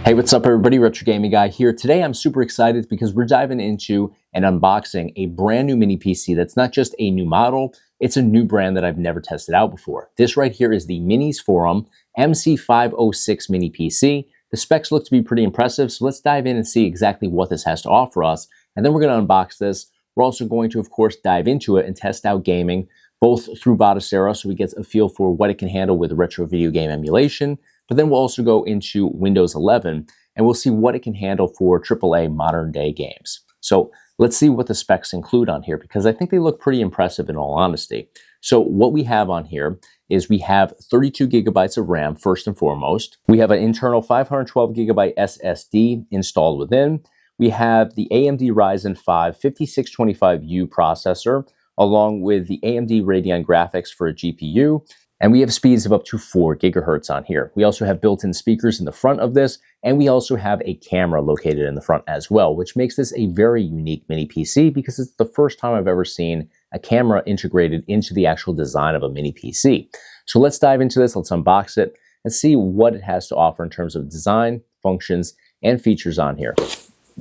Hey, what's up everybody? Retro Gaming Guy here. Today I'm super excited because we're diving into and unboxing a brand new mini PC that's not just a new model, it's a new brand that I've never tested out before. This right here is the MINISFORUM MC560 Mini PC. The specs look to be pretty impressive, so let's dive in and see exactly what this has to offer us. And then we're going to unbox this. We're also going to, of course, dive into it and test out gaming, both through Batocera, so we get a feel for what it can handle with retro video game emulation. But then we'll also go into Windows 11 and we'll see what it can handle for AAA modern day games. So let's see what the specs include on here, because I think they look pretty impressive in all honesty. So what we have on here is we have 32 gigabytes of RAM first and foremost. We have an internal 512 gigabyte SSD installed within. We have the AMD Ryzen 5 5625U processor, along with the AMD Radeon graphics for a GPU. And we have speeds of up to 4 gigahertz on here. We also have built-in speakers in the front of this, and we also have a camera located in the front as well, which makes this a very unique mini PC because it's the first time I've ever seen a camera integrated into the actual design of a mini PC. So let's dive into this, let's unbox it, and see what it has to offer in terms of design, functions, and features on here.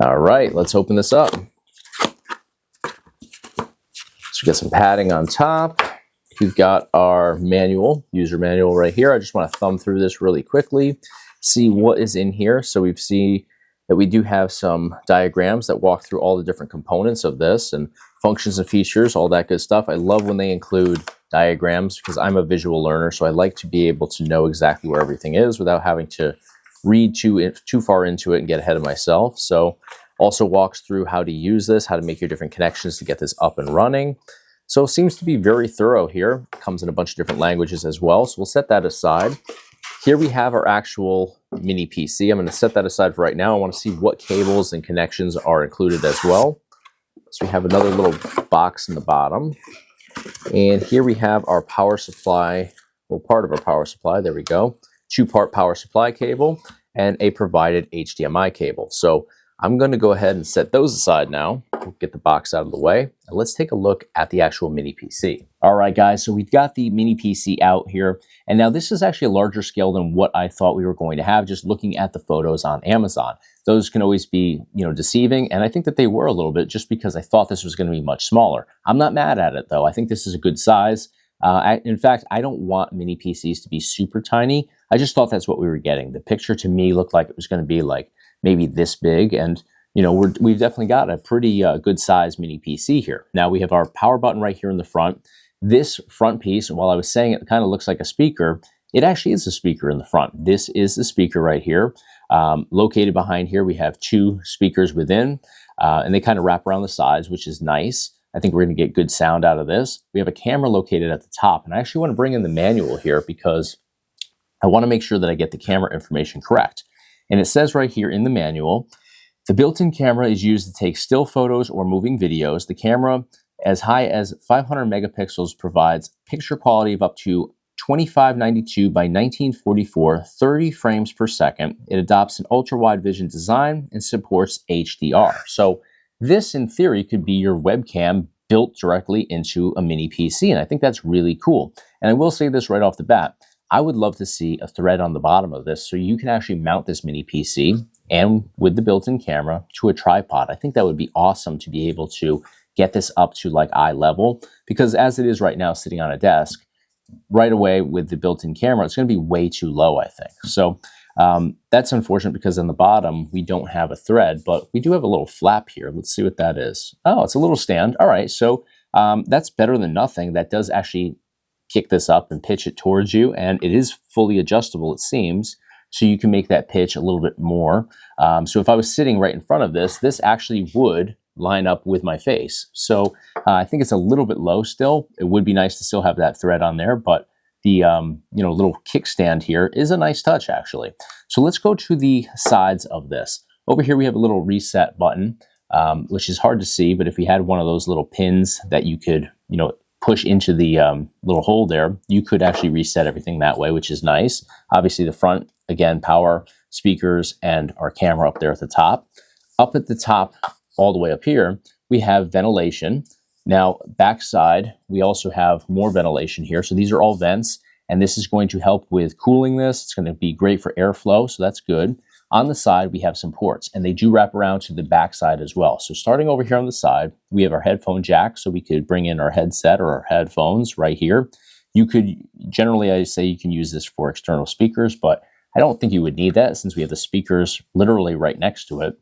All right, let's open this up. So we got some padding on top. We've got our manual, user manual right here. I just want to thumb through this really quickly, see what is in here. So we see that we do have some diagrams that walk through all the different components of this and functions and features, all that good stuff. I love when they include diagrams because I'm a visual learner, so I like to be able to know exactly where everything is without having to read too far into it and get ahead of myself. So also walks through how to use this, how to make your different connections to get this up and running. So it seems to be very thorough here. Comes in a bunch of different languages as well. So we'll set that aside. Here we have our actual mini PC. I'm going to set that aside for right now. I want to see what cables and connections are included as well. So we have another little box in the bottom. And here we have our power supply, well, part of our power supply. There we go. 2-part power supply cable and a provided HDMI cable. So I'm going to go ahead and set those aside now. We'll get the box out of the way, and let's take a look at the actual mini PC. All right, guys, so we've got the mini PC out here, and now this is actually a larger scale than what I thought we were going to have just looking at the photos on Amazon. Those can always be, deceiving, and I think that they were a little bit just because I thought this was going to be much smaller. I'm not mad at it, though. I think this is a good size. In fact, I don't want mini PCs to be super tiny. I just thought that's what we were getting. The picture to me looked like it was going to be like maybe this big, and we've definitely got a pretty good size mini PC here. Now we have our power button right here in the front. This front piece, and while I was saying it kind of looks like a speaker, it actually is a speaker in the front. This is the speaker right here. Located behind here, we have 2 speakers within, and they kind of wrap around the sides, which is nice. I think we're going to get good sound out of this. We have a camera located at the top, and I actually want to bring in the manual here because I want to make sure that I get the camera information correct. And it says right here in the manual, the built-in camera is used to take still photos or moving videos. The camera, as high as 500 megapixels, provides picture quality of up to 2592 by 1944, 30 frames per second. It adopts an ultra-wide vision design and supports HDR. So this, in theory, could be your webcam built directly into a mini PC, and I think that's really cool. And I will say this right off the bat. I would love to see a thread on the bottom of this so you can actually mount this mini PC and with the built-in camera to a tripod. I think that would be awesome to be able to get this up to like eye level, because as it is right now sitting on a desk, right away with the built-in camera, it's going to be way too low, I think. So that's unfortunate because on the bottom, we don't have a thread, but we do have a little flap here. Let's see what that is. Oh, it's a little stand. All right, so that's better than nothing. That does actually kick this up and pitch it towards you, and it is fully adjustable, it seems, so you can make that pitch a little bit more. So if I was sitting right in front of this, this actually would line up with my face. So I think it's a little bit low still. It would be nice to still have that thread on there, but the little kickstand here is a nice touch actually. So let's go to the sides of this. Over here we have a little reset button, which is hard to see, but if we had one of those little pins that you could, push into the little hole there, you could actually reset everything that way, which is nice. Obviously the front, again, power, speakers, and our camera up there at the top. Up at the top, all the way up here, we have ventilation. Now, backside, we also have more ventilation here. So these are all vents, and this is going to help with cooling this. It's going to be great for airflow, so that's good. On the side, we have some ports, and they do wrap around to the back side as well. So starting over here on the side, we have our headphone jack, so we could bring in our headset or our headphones right here. You could, generally I say you can use this for external speakers, but I don't think you would need that since we have the speakers literally right next to it.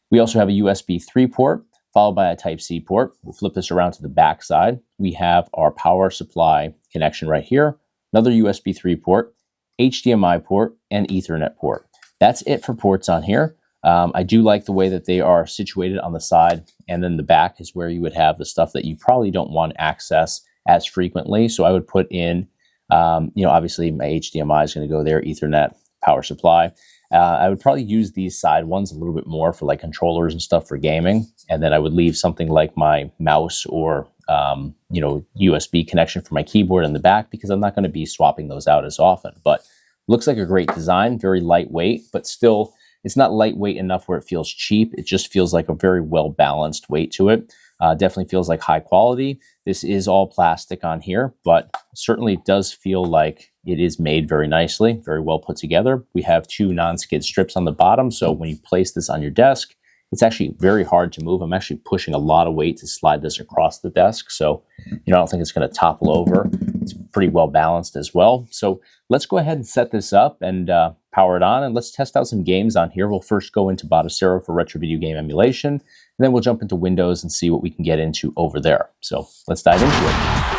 We also have a USB 3 port, followed by a Type-C port. We'll flip this around to the back side. We have our power supply connection right here, another USB 3 port, HDMI port, and Ethernet port. That's it for ports on here. I do like the way that they are situated on the side, and then the back is where you would have the stuff that you probably don't want to access as frequently. So I would put in, obviously my HDMI is going to go there, Ethernet, power supply. I would probably use these side ones a little bit more for like controllers and stuff for gaming. And then I would leave something like my mouse or, USB connection for my keyboard in the back, because I'm not going to be swapping those out as often. But looks like a great design, very lightweight, but still it's not lightweight enough where it feels cheap. It just feels like a very well-balanced weight to it. Definitely feels like high quality. This is all plastic on here, but certainly does feel like it is made very nicely, very well put together. We have 2 non-skid strips on the bottom, so when you place this on your desk, it's actually very hard to move. I'm actually pushing a lot of weight to slide this across the desk, so I don't think it's going to topple over. It's pretty well balanced as well. So let's go ahead and set this up and power it on, and let's test out some games on here. We'll first go into Batocero for retro video game emulation, and then we'll jump into Windows and see what we can get into over there. So let's dive into it.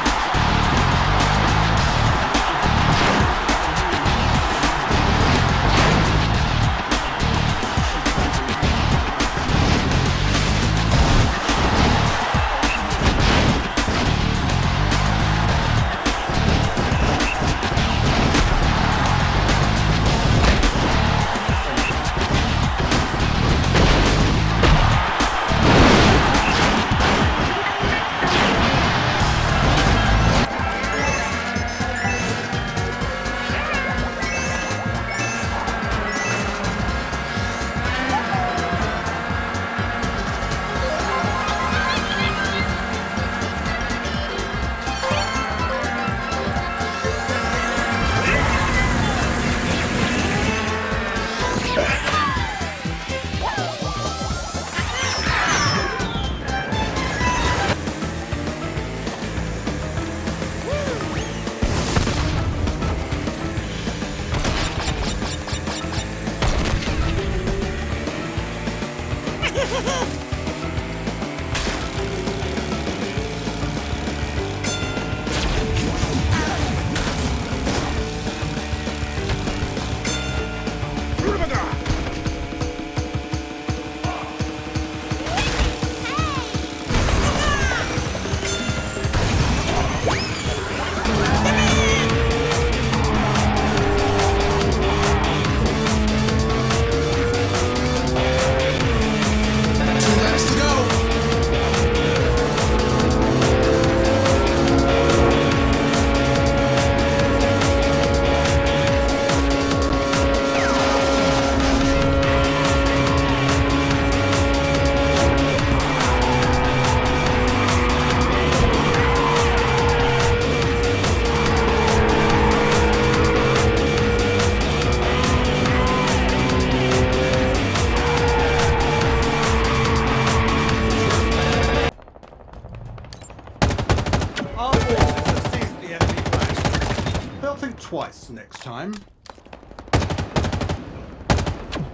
Twice next time.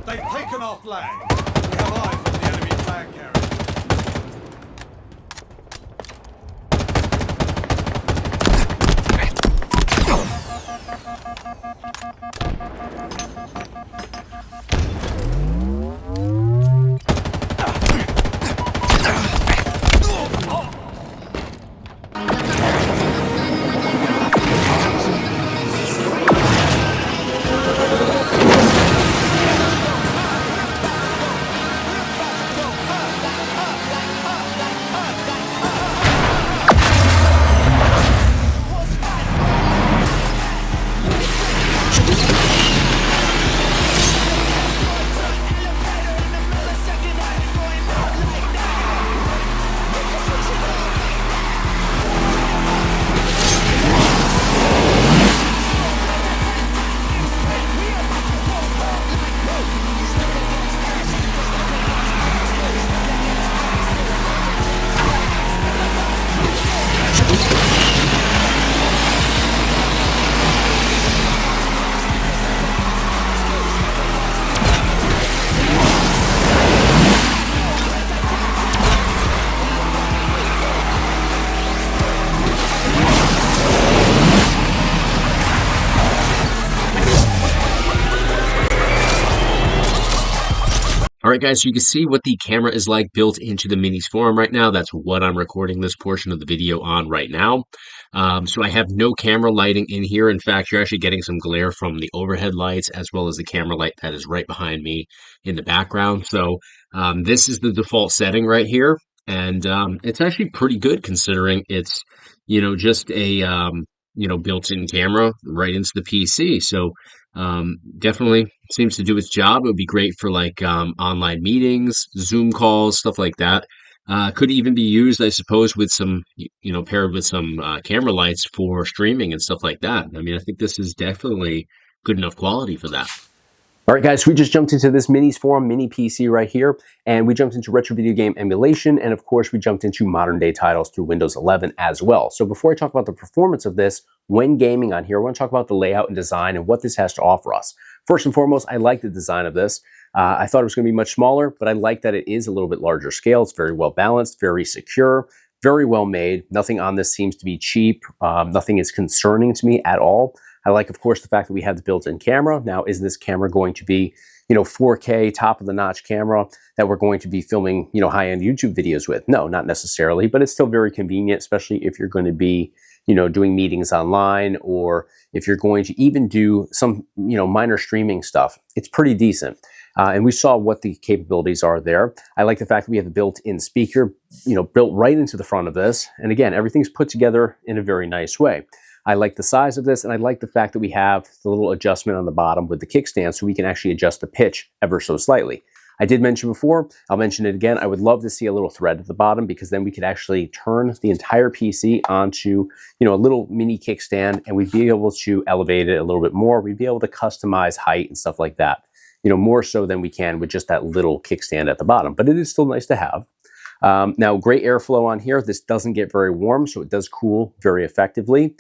They've taken our flag. We have eyes on the enemy flag carrier. All right, guys, so you can see what the camera is like built into the MINISFORUM right now. That's what I'm recording this portion of the video on right now. So I have no camera lighting in here. In fact, you're actually getting some glare from the overhead lights as well as the camera light that is right behind me in the background. So this is the default setting right here. And it's actually pretty good considering it's, just a, built-in camera right into the PC. So definitely seems to do its job. It would be great for like online meetings, Zoom calls, stuff like that. Could even be used, I suppose, with some, paired with some camera lights for streaming and stuff like that. I mean, I think this is definitely good enough quality for that. All right, guys, we just jumped into this MINISFORUM Mini PC right here, and we jumped into retro video game emulation, and of course, we jumped into modern day titles through Windows 11 as well. So before I talk about the performance of this when gaming on here, I want to talk about the layout and design and what this has to offer us. First and foremost, I like the design of this. I thought it was going to be much smaller, but I like that it is a little bit larger scale. It's very well balanced, very secure, very well made. Nothing on this seems to be cheap. Nothing is concerning to me at all. I like, of course, the fact that we have the built-in camera. Now, is this camera going to be, 4K, top-of-the-notch camera that we're going to be filming, high-end YouTube videos with? No, not necessarily, but it's still very convenient, especially if you're going to be, doing meetings online, or if you're going to even do some, minor streaming stuff. It's pretty decent. And we saw what the capabilities are there. I like the fact that we have the built-in speaker, built right into the front of this. And again, everything's put together in a very nice way. I like the size of this, and I like the fact that we have the little adjustment on the bottom with the kickstand so we can actually adjust the pitch ever so slightly. I did mention before, I'll mention it again, I would love to see a little thread at the bottom, because then we could actually turn the entire PC onto, a little mini kickstand, and we'd be able to elevate it a little bit more. We'd be able to customize height and stuff like that, more so than we can with just that little kickstand at the bottom, but it is still nice to have. Now, great airflow on here. This doesn't get very warm, so it does cool very effectively.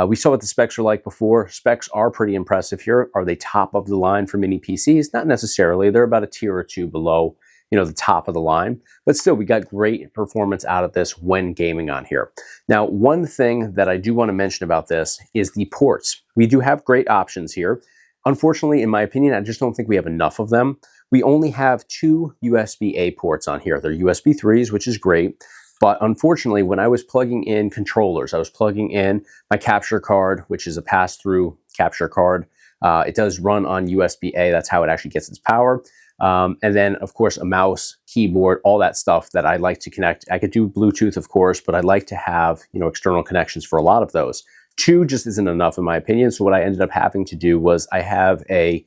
We saw what the specs are like before. Specs are pretty impressive here. Are they top of the line for mini PCs? Not necessarily. They're about a tier or two below, the top of the line. But still, we got great performance out of this when gaming on here. Now, one thing that I do want to mention about this is the ports. We do have great options here. Unfortunately, in my opinion, I just don't think we have enough of them. We only have 2 USB-A ports on here. They're USB 3s, which is great. But unfortunately, when I was plugging in controllers, I was plugging in my capture card, which is a pass-through capture card. It does run on USB-A. That's how it actually gets its power. And then, of course, a mouse, keyboard, all that stuff that I like to connect. I could do Bluetooth, of course, but I like to have, external connections for a lot of those. 2 just isn't enough, in my opinion. So what I ended up having to do was I have a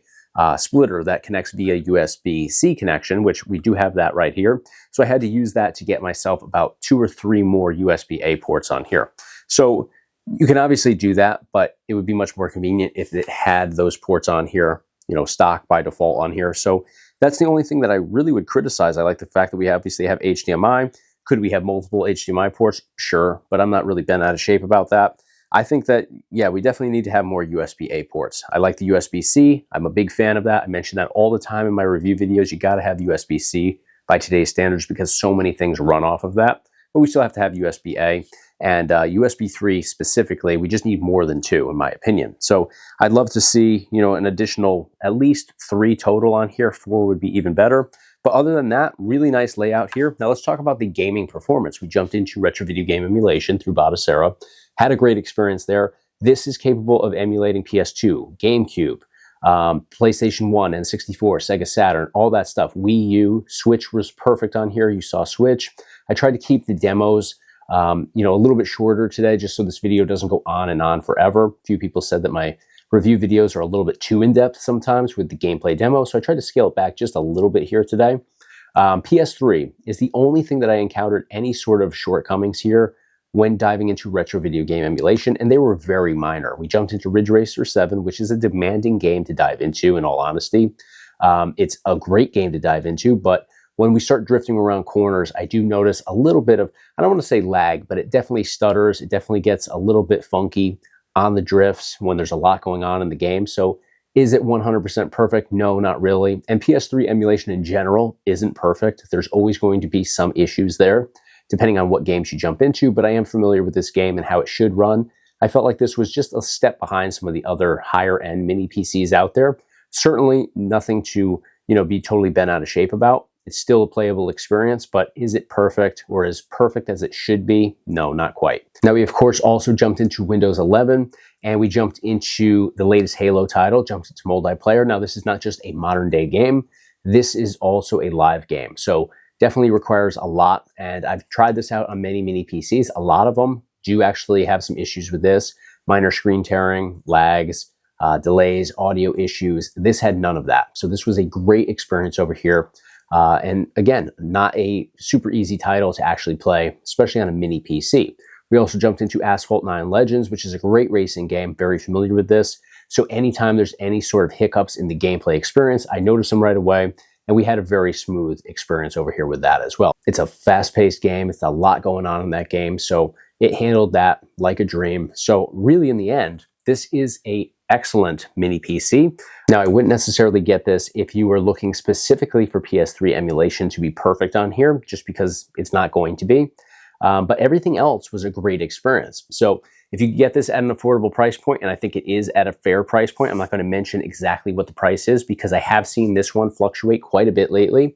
splitter that connects via USB-C connection, which we do have that right here. So I had to use that to get myself about 2 or 3 more USB-A ports on here. So you can obviously do that, but it would be much more convenient if it had those ports on here, stock by default on here. So that's the only thing that I really would criticize. I like the fact that we obviously have HDMI. Could we have multiple HDMI ports? Sure, but I'm not really bent out of shape about that. I think that, yeah, we definitely need to have more USB-A ports. I like the USB-C. I'm a big fan of that. I mention that all the time in my review videos. You got to have USB-C by today's standards because so many things run off of that. But we still have to have USB-A. And USB 3 specifically, we just need more than 2, in my opinion. So I'd love to see, an additional at least 3 total on here. 4 would be even better. But other than that, really nice layout here. Now let's talk about the gaming performance. We jumped into retro video game emulation through Batocera. Had a great experience there. This is capable of emulating PS2, GameCube, PlayStation 1, N64, Sega Saturn, all that stuff. Wii U, Switch was perfect on here. You saw Switch. I tried to keep the demos, a little bit shorter today, just so this video doesn't go on and on forever. A few people said that my review videos are a little bit too in-depth sometimes with the gameplay demo, so I tried to scale it back just a little bit here today. PS3 is the only thing that I encountered any sort of shortcomings here when diving into retro video game emulation, and they were very minor. We jumped into Ridge Racer 7, which is a demanding game to dive into, in all honesty. It's a great game to dive into, but when we start drifting around corners, I do notice a little bit of, I don't want to say lag, but it definitely stutters. It definitely gets a little bit funky on the drifts when there's a lot going on in the game. So is it 100% perfect? No, not really. And PS3 emulation in general isn't perfect. There's always going to be some issues there, depending on what games you jump into, but I am familiar with this game and how it should run. I felt like this was just a step behind some of the other higher-end mini PCs out there. Certainly nothing to, be totally bent out of shape about. It's still a playable experience, but is it perfect or as perfect as it should be? No, not quite. Now we of course also jumped into Windows 11 and we jumped into the latest Halo title, jumped into multiplayer. Now this is not just a modern day game. This is also a live game. So definitely requires a lot. And I've tried this out on many mini PCs. A lot of them do actually have some issues with this. Minor screen tearing, lags, delays, audio issues. This had none of that. So this was a great experience over here. And again, not a super easy title to actually play, especially on a mini PC. We also jumped into Asphalt 9 Legends, which is a great racing game, very familiar with this. So anytime there's any sort of hiccups in the gameplay experience, I notice them right away. And we had a very smooth experience over here with that as well. It's a fast-paced game. It's a lot going on in that game. So it handled that like a dream. So really in the end, this is an excellent mini PC. Now, I wouldn't necessarily get this if you were looking specifically for PS3 emulation to be perfect on here, just because it's not going to be. But everything else was a great experience. So if you get this at an affordable price point, and I think it is at a fair price point, I'm not going to mention exactly what the price is because I have seen this one fluctuate quite a bit lately.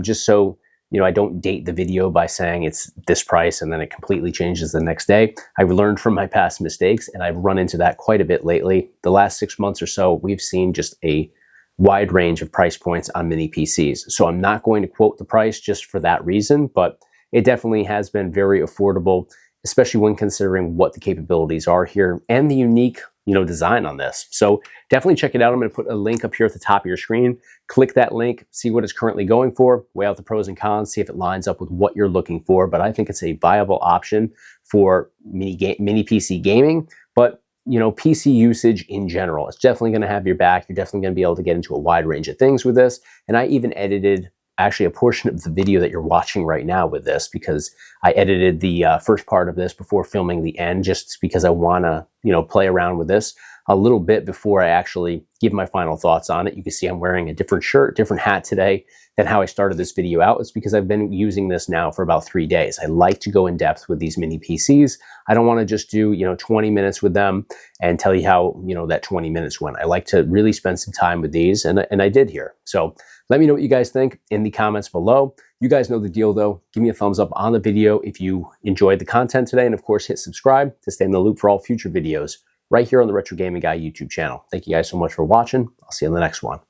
Just so I don't date the video by saying it's this price and then it completely changes the next day. I've learned from my past mistakes and I've run into that quite a bit lately. The last 6 months or so, we've seen just a wide range of price points on mini PCs. So I'm not going to quote the price just for that reason, but it definitely has been very affordable, especially when considering what the capabilities are here and the unique design on this. So definitely check it out. I'm going to put a link up here at the top of your screen. Click that link, see what it's currently going for, weigh out the pros and cons, see if it lines up with what you're looking for. But I think it's a viable option for mini PC gaming, but PC usage in general. It's definitely going to have your back. You're definitely going to be able to get into a wide range of things with this. And I even edited actually a portion of the video that you're watching right now with this because I edited the first part of this before filming the end, just because I want to, play around with this a little bit before I actually give my final thoughts on it. You can see I'm wearing a different shirt, different hat today than how I started this video out. It's because I've been using this now for about 3 days. I like to go in depth with these mini PCs. I don't want to just do, 20 minutes with them and tell you how, that 20 minutes went. I like to really spend some time with these, and I did here. So let me know what you guys think in the comments below. You guys know the deal though. Give me a thumbs up on the video if you enjoyed the content today, and of course hit subscribe to stay in the loop for all future videos right here on the Retro Gaming Guy YouTube channel. Thank you guys so much for watching. I'll see you in the next one.